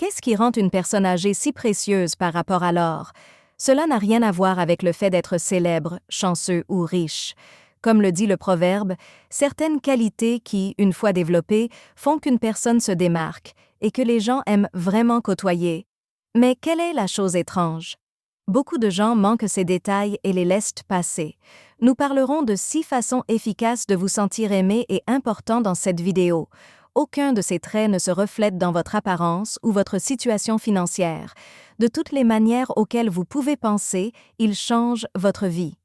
Qu'est-ce qui rend une personne âgée si précieuse par rapport à l'or? Cela n'a rien à voir avec le fait d'être célèbre, chanceux ou riche. Comme le dit le proverbe, certaines qualités qui, une fois développées, font qu'une personne se démarque et que les gens aiment vraiment côtoyer. Mais quelle est la chose étrange? Beaucoup de gens manquent ces détails et les laissent passer. Nous parlerons de 6 façons efficaces de vous sentir aimé et important dans cette vidéo. Aucun de ces traits ne se reflète dans votre apparence ou votre situation financière. De toutes les manières auxquelles vous pouvez penser, ils changent votre vie.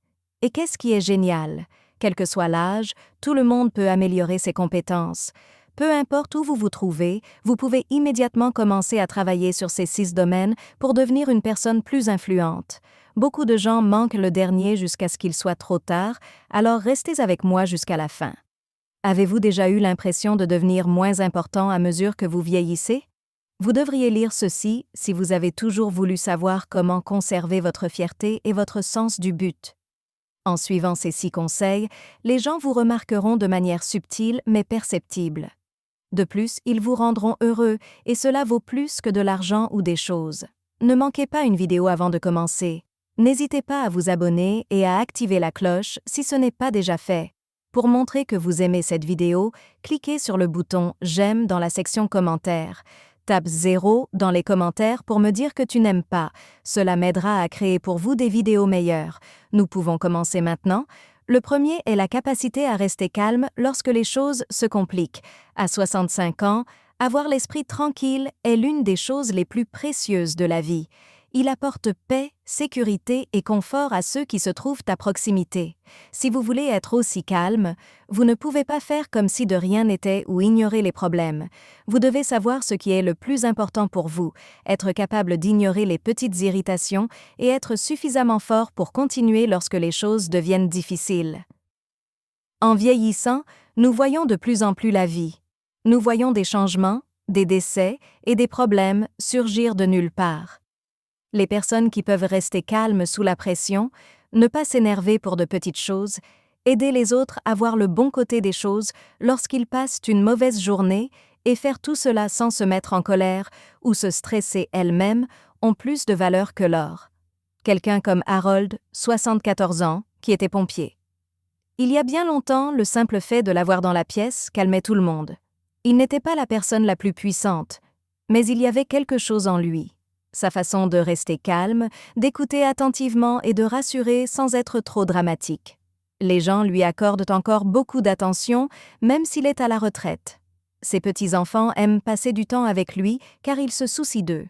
Et qu'est-ce qui est génial? Quel que soit l'âge, tout le monde peut améliorer ses compétences. Peu importe où vous vous trouvez, vous pouvez immédiatement commencer à travailler sur ces 6 domaines pour devenir une personne plus influente. Beaucoup de gens manquent le dernier jusqu'à ce qu'il soit trop tard, alors restez avec moi jusqu'à la fin. Avez-vous déjà eu l'impression de devenir moins important à mesure que vous vieillissez? Vous devriez lire ceci si vous avez toujours voulu savoir comment conserver votre fierté et votre sens du but. En suivant ces 6 conseils, les gens vous remarqueront de manière subtile mais perceptible. De plus, ils vous rendront heureux et cela vaut plus que de l'argent ou des choses. Ne manquez pas une vidéo avant de commencer. N'hésitez pas à vous abonner et à activer la cloche si ce n'est pas déjà fait. Pour montrer que vous aimez cette vidéo, cliquez sur le bouton « J'aime » dans la section commentaires. Tape 0 dans les commentaires pour me dire que tu n'aimes pas. Cela m'aidera à créer pour vous des vidéos meilleures. Nous pouvons commencer maintenant. Le premier est la capacité à rester calme lorsque les choses se compliquent. À 65 ans, avoir l'esprit tranquille est l'une des choses les plus précieuses de la vie. Il apporte paix, sécurité et confort à ceux qui se trouvent à proximité. Si vous voulez être aussi calme, vous ne pouvez pas faire comme si de rien n'était ou ignorer les problèmes. Vous devez savoir ce qui est le plus important pour vous, être capable d'ignorer les petites irritations et être suffisamment fort pour continuer lorsque les choses deviennent difficiles. En vieillissant, nous voyons de plus en plus la vie. Nous voyons des changements, des décès et des problèmes surgir de nulle part. Les personnes qui peuvent rester calmes sous la pression, ne pas s'énerver pour de petites choses, aider les autres à voir le bon côté des choses lorsqu'ils passent une mauvaise journée et faire tout cela sans se mettre en colère ou se stresser elles-mêmes ont plus de valeur que l'or. Quelqu'un comme Harold, 74 ans, qui était pompier. Il y a bien longtemps, le simple fait de l'avoir dans la pièce calmait tout le monde. Il n'était pas la personne la plus puissante, mais il y avait quelque chose en lui. Sa façon de rester calme, d'écouter attentivement et de rassurer sans être trop dramatique. Les gens lui accordent encore beaucoup d'attention, même s'il est à la retraite. Ses petits-enfants aiment passer du temps avec lui car il se soucie d'eux.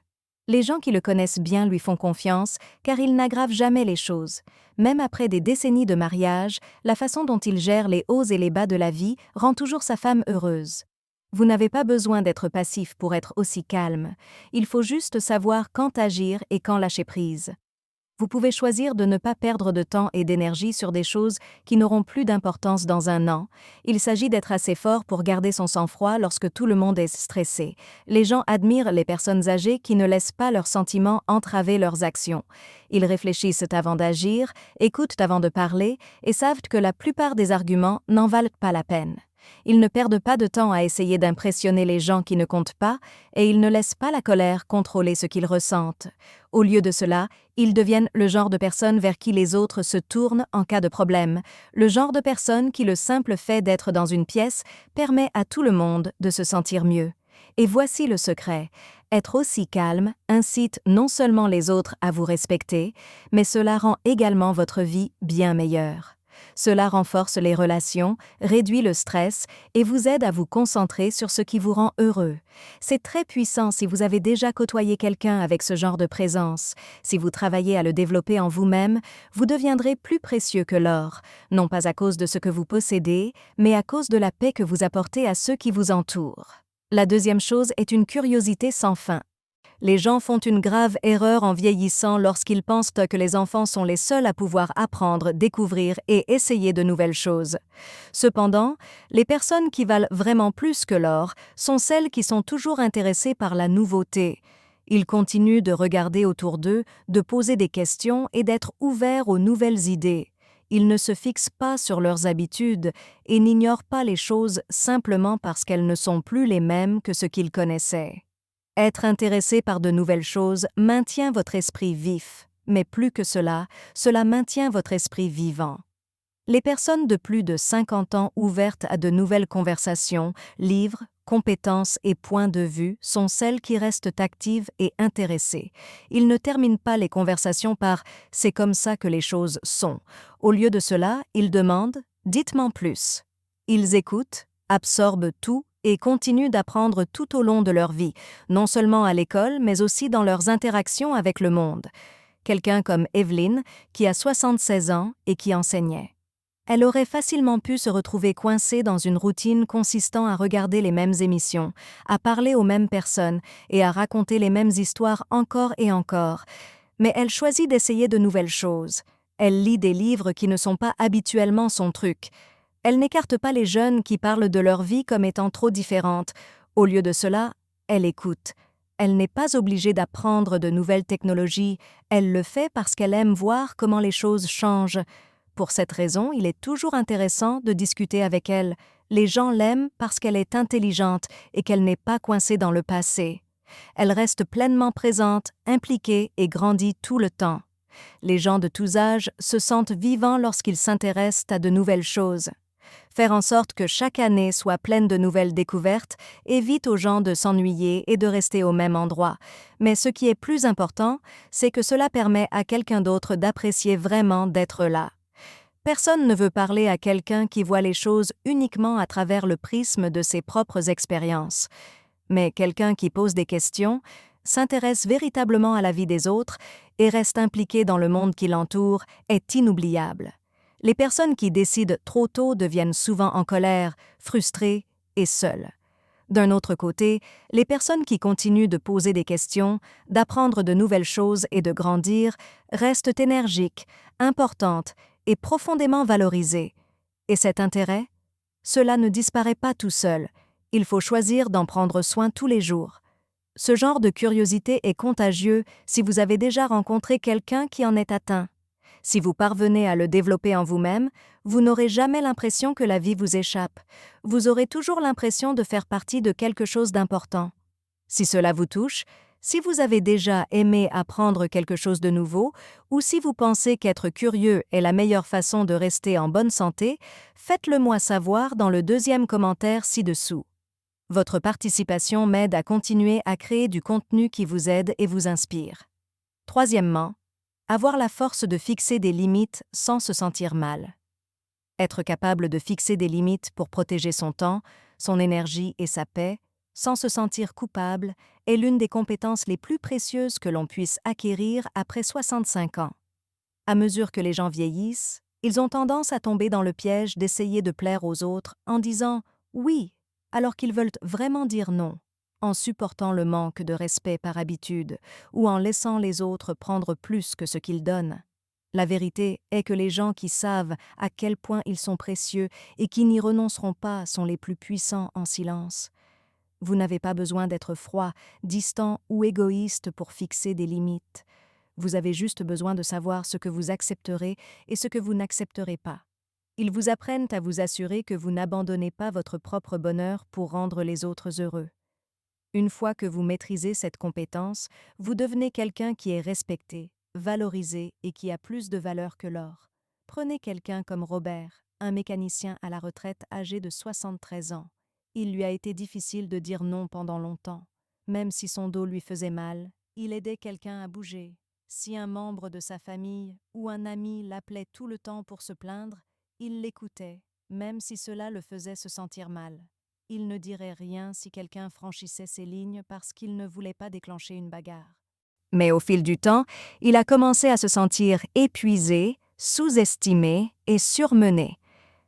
Les gens qui le connaissent bien lui font confiance car il n'aggrave jamais les choses. Même après des décennies de mariage, la façon dont il gère les hauts et les bas de la vie rend toujours sa femme heureuse. Vous n'avez pas besoin d'être passif pour être aussi calme. Il faut juste savoir quand agir et quand lâcher prise. Vous pouvez choisir de ne pas perdre de temps et d'énergie sur des choses qui n'auront plus d'importance dans un an. Il s'agit d'être assez fort pour garder son sang-froid lorsque tout le monde est stressé. Les gens admirent les personnes âgées qui ne laissent pas leurs sentiments entraver leurs actions. Ils réfléchissent avant d'agir, écoutent avant de parler et savent que la plupart des arguments n'en valent pas la peine. Ils ne perdent pas de temps à essayer d'impressionner les gens qui ne comptent pas et ils ne laissent pas la colère contrôler ce qu'ils ressentent. Au lieu de cela, ils deviennent le genre de personne vers qui les autres se tournent en cas de problème, le genre de personne qui le simple fait d'être dans une pièce permet à tout le monde de se sentir mieux. Et voici le secret. Être aussi calme incite non seulement les autres à vous respecter, mais cela rend également votre vie bien meilleure. Cela renforce les relations, réduit le stress et vous aide à vous concentrer sur ce qui vous rend heureux. C'est très puissant si vous avez déjà côtoyé quelqu'un avec ce genre de présence. Si vous travaillez à le développer en vous-même, vous deviendrez plus précieux que l'or, non pas à cause de ce que vous possédez, mais à cause de la paix que vous apportez à ceux qui vous entourent. La deuxième chose est une curiosité sans fin. Les gens font une grave erreur en vieillissant lorsqu'ils pensent que les enfants sont les seuls à pouvoir apprendre, découvrir et essayer de nouvelles choses. Cependant, les personnes qui valent vraiment plus que l'or sont celles qui sont toujours intéressées par la nouveauté. Ils continuent de regarder autour d'eux, de poser des questions et d'être ouverts aux nouvelles idées. Ils ne se fixent pas sur leurs habitudes et n'ignorent pas les choses simplement parce qu'elles ne sont plus les mêmes que ce qu'ils connaissaient. Être intéressé par de nouvelles choses maintient votre esprit vif, mais plus que cela, cela maintient votre esprit vivant. Les personnes de plus de 50 ans ouvertes à de nouvelles conversations, livres, compétences et points de vue sont celles qui restent actives et intéressées. Ils ne terminent pas les conversations par « c'est comme ça que les choses sont ». Au lieu de cela, ils demandent « dites-moi plus ». Ils écoutent, absorbent tout et continuent d'apprendre tout au long de leur vie, non seulement à l'école, mais aussi dans leurs interactions avec le monde. Quelqu'un comme Evelyn, qui a 76 ans et qui enseignait. Elle aurait facilement pu se retrouver coincée dans une routine consistant à regarder les mêmes émissions, à parler aux mêmes personnes et à raconter les mêmes histoires encore et encore. Mais elle choisit d'essayer de nouvelles choses. Elle lit des livres qui ne sont pas habituellement son truc. Elle n'écarte pas les jeunes qui parlent de leur vie comme étant trop différentes. Au lieu de cela, elle écoute. Elle n'est pas obligée d'apprendre de nouvelles technologies. Elle le fait parce qu'elle aime voir comment les choses changent. Pour cette raison, il est toujours intéressant de discuter avec elle. Les gens l'aiment parce qu'elle est intelligente et qu'elle n'est pas coincée dans le passé. Elle reste pleinement présente, impliquée et grandit tout le temps. Les gens de tous âges se sentent vivants lorsqu'ils s'intéressent à de nouvelles choses. Faire en sorte que chaque année soit pleine de nouvelles découvertes évite aux gens de s'ennuyer et de rester au même endroit. Mais ce qui est plus important, c'est que cela permet à quelqu'un d'autre d'apprécier vraiment d'être là. Personne ne veut parler à quelqu'un qui voit les choses uniquement à travers le prisme de ses propres expériences. Mais quelqu'un qui pose des questions, s'intéresse véritablement à la vie des autres et reste impliqué dans le monde qui l'entoure est inoubliable. Les personnes qui décident trop tôt deviennent souvent en colère, frustrées et seules. D'un autre côté, les personnes qui continuent de poser des questions, d'apprendre de nouvelles choses et de grandir restent énergiques, importantes et profondément valorisées. Et cet intérêt? Cela ne disparaît pas tout seul. Il faut choisir d'en prendre soin tous les jours. Ce genre de curiosité est contagieux si vous avez déjà rencontré quelqu'un qui en est atteint. Si vous parvenez à le développer en vous-même, vous n'aurez jamais l'impression que la vie vous échappe. Vous aurez toujours l'impression de faire partie de quelque chose d'important. Si cela vous touche, si vous avez déjà aimé apprendre quelque chose de nouveau, ou si vous pensez qu'être curieux est la meilleure façon de rester en bonne santé, faites-le moi savoir dans le deuxième commentaire ci-dessous. Votre participation m'aide à continuer à créer du contenu qui vous aide et vous inspire. Troisièmement, avoir la force de fixer des limites sans se sentir mal. Être capable de fixer des limites pour protéger son temps, son énergie et sa paix, sans se sentir coupable, est l'une des compétences les plus précieuses que l'on puisse acquérir après 65 ans. À mesure que les gens vieillissent, ils ont tendance à tomber dans le piège d'essayer de plaire aux autres en disant « oui » alors qu'ils veulent vraiment dire « non », en supportant le manque de respect par habitude ou en laissant les autres prendre plus que ce qu'ils donnent. La vérité est que les gens qui savent à quel point ils sont précieux et qui n'y renonceront pas sont les plus puissants en silence. Vous n'avez pas besoin d'être froid, distant ou égoïste pour fixer des limites. Vous avez juste besoin de savoir ce que vous accepterez et ce que vous n'accepterez pas. Ils vous apprennent à vous assurer que vous n'abandonnez pas votre propre bonheur pour rendre les autres heureux. Une fois que vous maîtrisez cette compétence, vous devenez quelqu'un qui est respecté, valorisé et qui a plus de valeur que l'or. Prenez quelqu'un comme Robert, un mécanicien à la retraite âgé de 73 ans. Il lui a été difficile de dire non pendant longtemps. Même si son dos lui faisait mal, il aidait quelqu'un à bouger. Si un membre de sa famille ou un ami l'appelait tout le temps pour se plaindre, il l'écoutait, même si cela le faisait se sentir mal. Il ne dirait rien si quelqu'un franchissait ses lignes parce qu'il ne voulait pas déclencher une bagarre. Mais au fil du temps, il a commencé à se sentir épuisé, sous-estimé et surmené.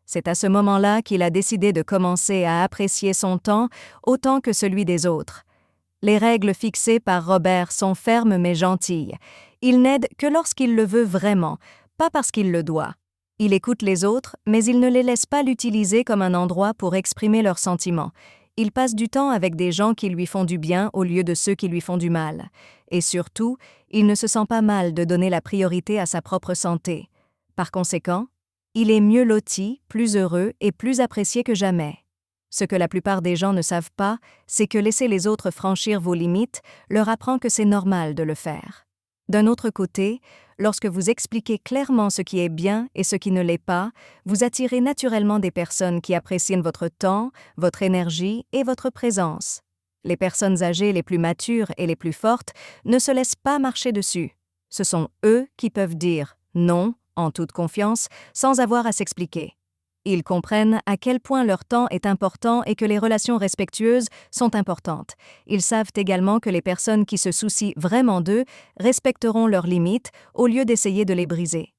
C'est à ce moment-là qu'il a décidé de commencer à apprécier son temps autant que celui des autres. Les règles fixées par Robert sont fermes mais gentilles. Il n'aide que lorsqu'il le veut vraiment, pas parce qu'il le doit. Il écoute les autres, mais il ne les laisse pas l'utiliser comme un endroit pour exprimer leurs sentiments. Il passe du temps avec des gens qui lui font du bien au lieu de ceux qui lui font du mal. Et surtout, il ne se sent pas mal de donner la priorité à sa propre santé. Par conséquent, il est mieux loti, plus heureux et plus apprécié que jamais. Ce que la plupart des gens ne savent pas, c'est que laisser les autres franchir vos limites leur apprend que c'est normal de le faire. D'un autre côté, lorsque vous expliquez clairement ce qui est bien et ce qui ne l'est pas, vous attirez naturellement des personnes qui apprécient votre temps, votre énergie et votre présence. Les personnes âgées les plus matures et les plus fortes ne se laissent pas marcher dessus. Ce sont eux qui peuvent dire « non » en toute confiance, sans avoir à s'expliquer. Ils comprennent à quel point leur temps est important et que les relations respectueuses sont importantes. Ils savent également que les personnes qui se soucient vraiment d'eux respecteront leurs limites au lieu d'essayer de les briser.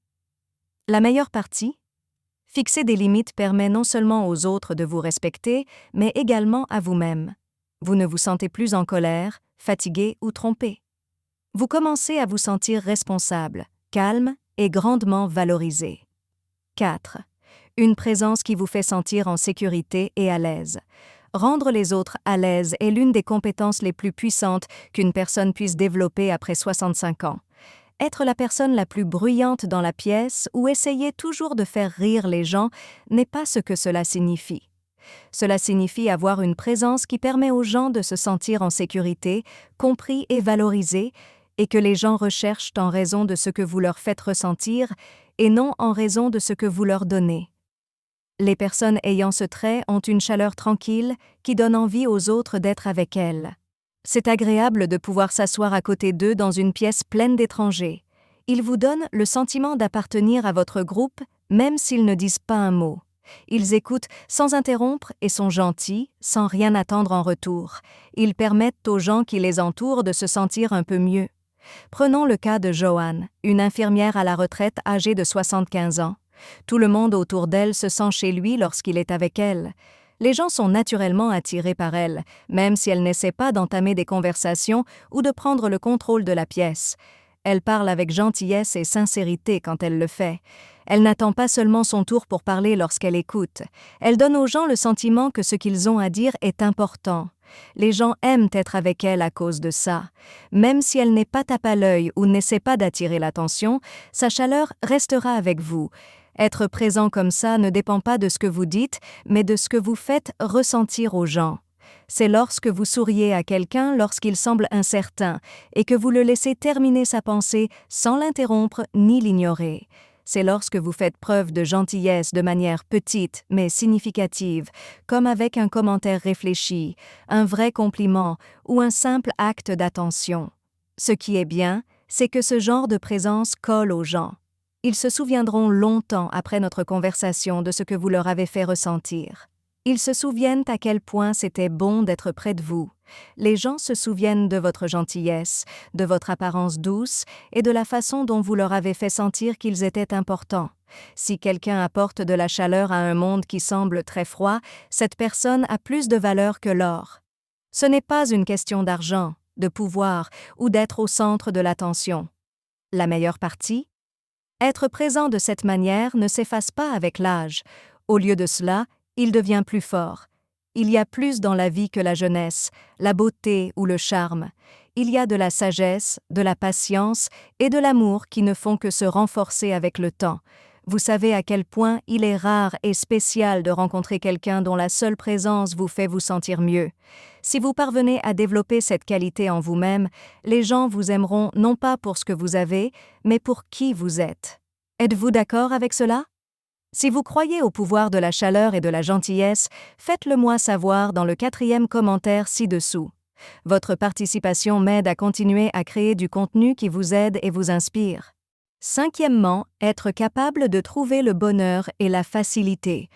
La meilleure partie? Fixer des limites permet non seulement aux autres de vous respecter, mais également à vous-même. Vous ne vous sentez plus en colère, fatigué ou trompé. Vous commencez à vous sentir responsable, calme et grandement valorisé. 4. Une présence qui vous fait sentir en sécurité et à l'aise. Rendre les autres à l'aise est l'une des compétences les plus puissantes qu'une personne puisse développer après 65 ans. Être la personne la plus bruyante dans la pièce ou essayer toujours de faire rire les gens n'est pas ce que cela signifie. Cela signifie avoir une présence qui permet aux gens de se sentir en sécurité, compris et valorisés, et que les gens recherchent en raison de ce que vous leur faites ressentir et non en raison de ce que vous leur donnez. Les personnes ayant ce trait ont une chaleur tranquille qui donne envie aux autres d'être avec elles. C'est agréable de pouvoir s'asseoir à côté d'eux dans une pièce pleine d'étrangers. Ils vous donnent le sentiment d'appartenir à votre groupe, même s'ils ne disent pas un mot. Ils écoutent sans interrompre et sont gentils, sans rien attendre en retour. Ils permettent aux gens qui les entourent de se sentir un peu mieux. Prenons le cas de Joanne, une infirmière à la retraite âgée de 75 ans. Tout le monde autour d'elle se sent chez lui lorsqu'il est avec elle. Les gens sont naturellement attirés par elle, même si elle n'essaie pas d'entamer des conversations ou de prendre le contrôle de la pièce. Elle parle avec gentillesse et sincérité quand elle le fait. Elle n'attend pas seulement son tour pour parler lorsqu'elle écoute. Elle donne aux gens le sentiment que ce qu'ils ont à dire est important. Les gens aiment être avec elle à cause de ça. Même si elle n'est pas tape à l'œil ou n'essaie pas d'attirer l'attention, sa chaleur restera avec vous. Être présent comme ça ne dépend pas de ce que vous dites, mais de ce que vous faites ressentir aux gens. C'est lorsque vous souriez à quelqu'un lorsqu'il semble incertain et que vous le laissez terminer sa pensée sans l'interrompre ni l'ignorer. C'est lorsque vous faites preuve de gentillesse de manière petite mais significative, comme avec un commentaire réfléchi, un vrai compliment ou un simple acte d'attention. Ce qui est bien, c'est que ce genre de présence colle aux gens. Ils se souviendront longtemps après notre conversation de ce que vous leur avez fait ressentir. Ils se souviennent à quel point c'était bon d'être près de vous. Les gens se souviennent de votre gentillesse, de votre apparence douce et de la façon dont vous leur avez fait sentir qu'ils étaient importants. Si quelqu'un apporte de la chaleur à un monde qui semble très froid, cette personne a plus de valeur que l'or. Ce n'est pas une question d'argent, de pouvoir ou d'être au centre de l'attention. La meilleure partie? Être présent de cette manière ne s'efface pas avec l'âge. Au lieu de cela, il devient plus fort. Il y a plus dans la vie que la jeunesse, la beauté ou le charme. Il y a de la sagesse, de la patience et de l'amour qui ne font que se renforcer avec le temps. Vous savez à quel point il est rare et spécial de rencontrer quelqu'un dont la seule présence vous fait vous sentir mieux. Si vous parvenez à développer cette qualité en vous-même, les gens vous aimeront non pas pour ce que vous avez, mais pour qui vous êtes. Êtes-vous d'accord avec cela? Si vous croyez au pouvoir de la chaleur et de la gentillesse, faites-le moi savoir dans le 4e commentaire ci-dessous. Votre participation m'aide à continuer à créer du contenu qui vous aide et vous inspire. 5e, être capable de trouver le bonheur et la facilité.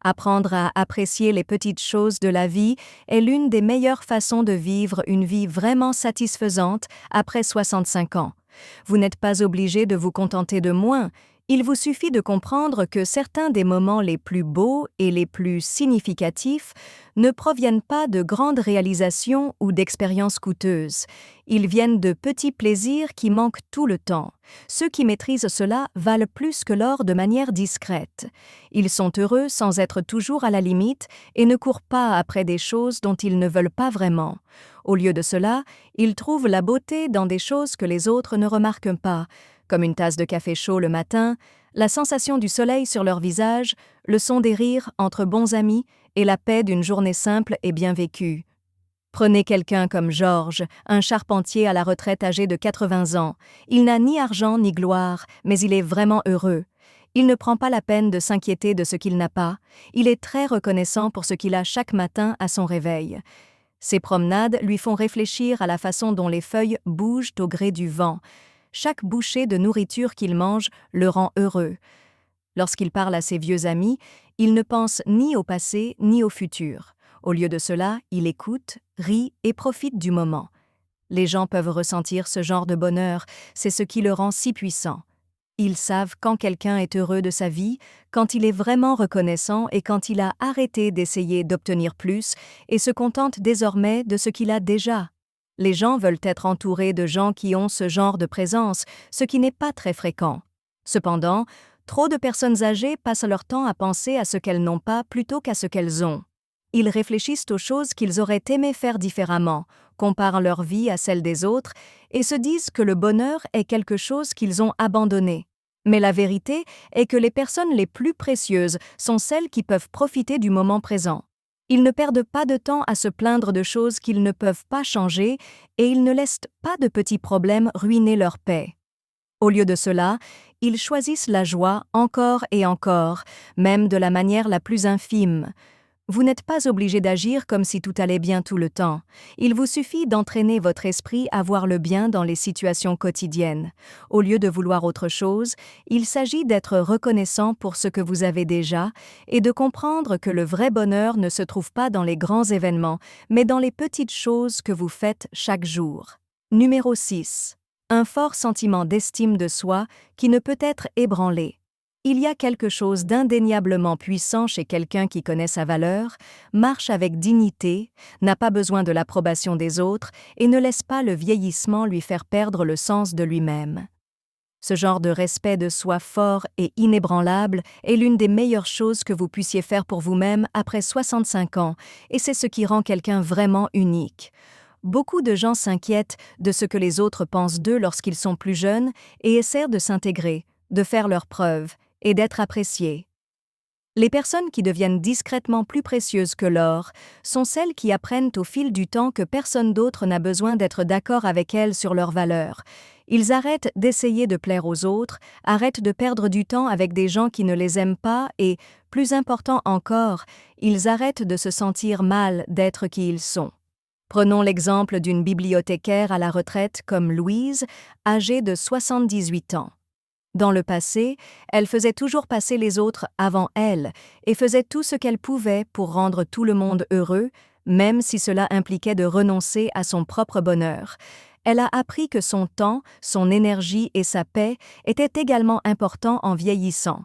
Apprendre à apprécier les petites choses de la vie est l'une des meilleures façons de vivre une vie vraiment satisfaisante après 65 ans. Vous n'êtes pas obligé de vous contenter de moins. Il vous suffit de comprendre que certains des moments les plus beaux et les plus significatifs ne proviennent pas de grandes réalisations ou d'expériences coûteuses. Ils viennent de petits plaisirs qui manquent tout le temps. Ceux qui maîtrisent cela valent plus que l'or de manière discrète. Ils sont heureux sans être toujours à la limite et ne courent pas après des choses dont ils ne veulent pas vraiment. Au lieu de cela, ils trouvent la beauté dans des choses que les autres ne remarquent pas, comme une tasse de café chaud le matin, la sensation du soleil sur leur visage, le son des rires entre bons amis et la paix d'une journée simple et bien vécue. Prenez quelqu'un comme Georges, un charpentier à la retraite âgé de 80 ans. Il n'a ni argent ni gloire, mais il est vraiment heureux. Il ne prend pas la peine de s'inquiéter de ce qu'il n'a pas. Il est très reconnaissant pour ce qu'il a chaque matin à son réveil. Ses promenades lui font réfléchir à la façon dont les feuilles bougent au gré du vent. Chaque bouchée de nourriture qu'il mange le rend heureux. Lorsqu'il parle à ses vieux amis, il ne pense ni au passé ni au futur. Au lieu de cela, il écoute, rit et profite du moment. Les gens peuvent ressentir ce genre de bonheur, c'est ce qui le rend si puissant. Ils savent quand quelqu'un est heureux de sa vie, quand il est vraiment reconnaissant et quand il a arrêté d'essayer d'obtenir plus et se contente désormais de ce qu'il a déjà. Les gens veulent être entourés de gens qui ont ce genre de présence, ce qui n'est pas très fréquent. Cependant, trop de personnes âgées passent leur temps à penser à ce qu'elles n'ont pas plutôt qu'à ce qu'elles ont. Ils réfléchissent aux choses qu'ils auraient aimé faire différemment, comparent leur vie à celle des autres et se disent que le bonheur est quelque chose qu'ils ont abandonné. Mais la vérité est que les personnes les plus précieuses sont celles qui peuvent profiter du moment présent. Ils ne perdent pas de temps à se plaindre de choses qu'ils ne peuvent pas changer et ils ne laissent pas de petits problèmes ruiner leur paix. Au lieu de cela, ils choisissent la joie encore et encore, même de la manière la plus infime. Vous n'êtes pas obligé d'agir comme si tout allait bien tout le temps. Il vous suffit d'entraîner votre esprit à voir le bien dans les situations quotidiennes. Au lieu de vouloir autre chose, il s'agit d'être reconnaissant pour ce que vous avez déjà et de comprendre que le vrai bonheur ne se trouve pas dans les grands événements, mais dans les petites choses que vous faites chaque jour. Numéro 6. Un fort sentiment d'estime de soi qui ne peut être ébranlé. Il y a quelque chose d'indéniablement puissant chez quelqu'un qui connaît sa valeur, marche avec dignité, n'a pas besoin de l'approbation des autres et ne laisse pas le vieillissement lui faire perdre le sens de lui-même. Ce genre de respect de soi fort et inébranlable est l'une des meilleures choses que vous puissiez faire pour vous-même après 65 ans, et c'est ce qui rend quelqu'un vraiment unique. Beaucoup de gens s'inquiètent de ce que les autres pensent d'eux lorsqu'ils sont plus jeunes et essaient de s'intégrer, de faire leurs preuves et d'être appréciés. Les personnes qui deviennent discrètement plus précieuses que l'or sont celles qui apprennent au fil du temps que personne d'autre n'a besoin d'être d'accord avec elles sur leurs valeurs. Ils arrêtent d'essayer de plaire aux autres, arrêtent de perdre du temps avec des gens qui ne les aiment pas et, plus important encore, ils arrêtent de se sentir mal d'être qui ils sont. Prenons l'exemple d'une bibliothécaire à la retraite comme Louise, âgée de 78 ans. Dans le passé, elle faisait toujours passer les autres avant elle et faisait tout ce qu'elle pouvait pour rendre tout le monde heureux, même si cela impliquait de renoncer à son propre bonheur. Elle a appris que son temps, son énergie et sa paix étaient également importants en vieillissant.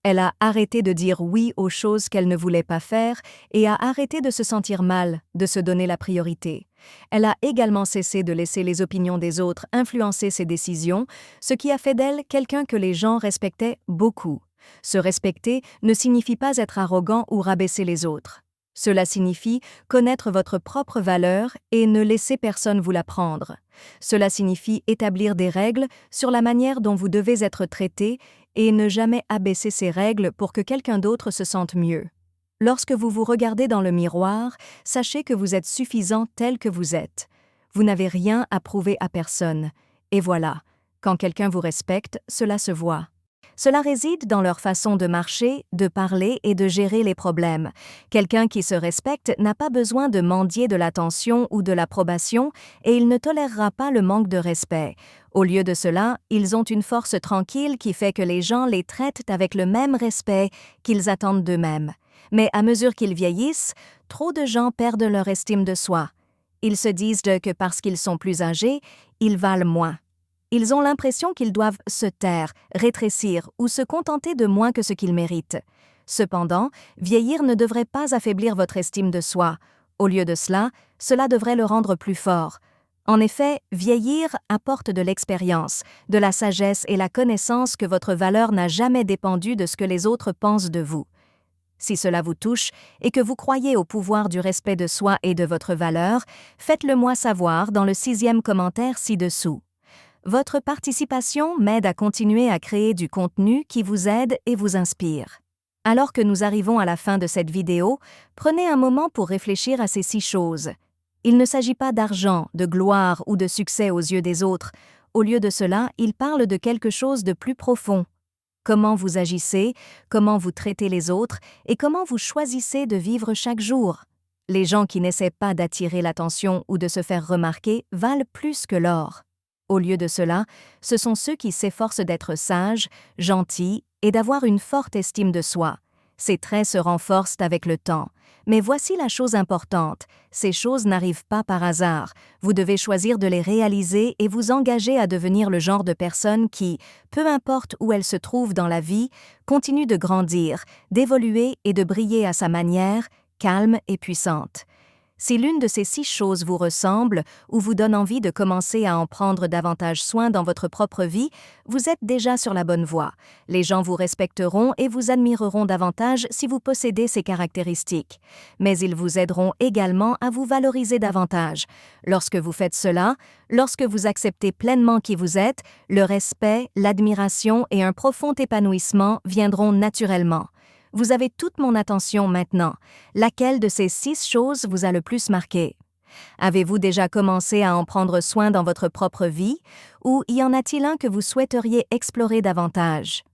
Elle a arrêté de dire oui aux choses qu'elle ne voulait pas faire et a arrêté de se sentir mal, de se donner la priorité. Elle a également cessé de laisser les opinions des autres influencer ses décisions, ce qui a fait d'elle quelqu'un que les gens respectaient beaucoup. Se respecter ne signifie pas être arrogant ou rabaisser les autres. Cela signifie connaître votre propre valeur et ne laisser personne vous la prendre. Cela signifie établir des règles sur la manière dont vous devez être traité et ne jamais abaisser ces règles pour que quelqu'un d'autre se sente mieux. Lorsque vous vous regardez dans le miroir, sachez que vous êtes suffisant tel que vous êtes. Vous n'avez rien à prouver à personne. Et voilà, quand quelqu'un vous respecte, cela se voit. Cela réside dans leur façon de marcher, de parler et de gérer les problèmes. Quelqu'un qui se respecte n'a pas besoin de mendier de l'attention ou de l'approbation et il ne tolérera pas le manque de respect. Au lieu de cela, ils ont une force tranquille qui fait que les gens les traitent avec le même respect qu'ils attendent d'eux-mêmes. Mais à mesure qu'ils vieillissent, trop de gens perdent leur estime de soi. Ils se disent que parce qu'ils sont plus âgés, ils valent moins. Ils ont l'impression qu'ils doivent se taire, rétrécir ou se contenter de moins que ce qu'ils méritent. Cependant, vieillir ne devrait pas affaiblir votre estime de soi. Au lieu de cela, cela devrait le rendre plus fort. En effet, vieillir apporte de l'expérience, de la sagesse et la connaissance que votre valeur n'a jamais dépendu de ce que les autres pensent de vous. Si cela vous touche et que vous croyez au pouvoir du respect de soi et de votre valeur, faites-le moi savoir dans le 6e commentaire ci-dessous. Votre participation m'aide à continuer à créer du contenu qui vous aide et vous inspire. Alors que nous arrivons à la fin de cette vidéo, prenez un moment pour réfléchir à ces 6 choses. Il ne s'agit pas d'argent, de gloire ou de succès aux yeux des autres. Au lieu de cela, il parle de quelque chose de plus profond. Comment vous agissez, comment vous traitez les autres et comment vous choisissez de vivre chaque jour. Les gens qui n'essaient pas d'attirer l'attention ou de se faire remarquer valent plus que l'or. Au lieu de cela, ce sont ceux qui s'efforcent d'être sages, gentils et d'avoir une forte estime de soi. Ces traits se renforcent avec le temps. Mais voici la chose importante, ces choses n'arrivent pas par hasard. Vous devez choisir de les réaliser et vous engager à devenir le genre de personne qui, peu importe où elle se trouve dans la vie, continue de grandir, d'évoluer et de briller à sa manière, calme et puissante. Si l'une de ces 6 choses vous ressemble ou vous donne envie de commencer à en prendre davantage soin dans votre propre vie, vous êtes déjà sur la bonne voie. Les gens vous respecteront et vous admireront davantage si vous possédez ces caractéristiques. Mais ils vous aideront également à vous valoriser davantage. Lorsque vous faites cela, lorsque vous acceptez pleinement qui vous êtes, le respect, l'admiration et un profond épanouissement viendront naturellement. Vous avez toute mon attention maintenant. Laquelle de ces 6 choses vous a le plus marqué? Avez-vous déjà commencé à en prendre soin dans votre propre vie, ou y en a-t-il un que vous souhaiteriez explorer davantage?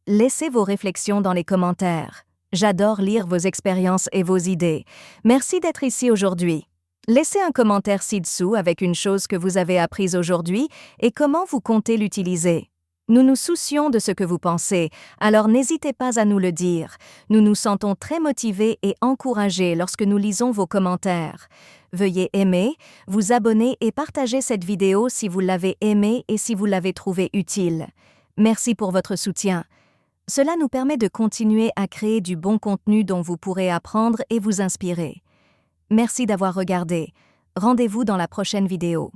Laissez vos réflexions dans les commentaires. J'adore lire vos expériences et vos idées. Merci d'être ici aujourd'hui. Laissez un commentaire ci-dessous avec une chose que vous avez apprise aujourd'hui et comment vous comptez l'utiliser. Nous nous soucions de ce que vous pensez, alors n'hésitez pas à nous le dire. Nous nous sentons très motivés et encouragés lorsque nous lisons vos commentaires. Veuillez aimer, vous abonner et partager cette vidéo si vous l'avez aimée et si vous l'avez trouvée utile. Merci pour votre soutien. Cela nous permet de continuer à créer du bon contenu dont vous pourrez apprendre et vous inspirer. Merci d'avoir regardé. Rendez-vous dans la prochaine vidéo.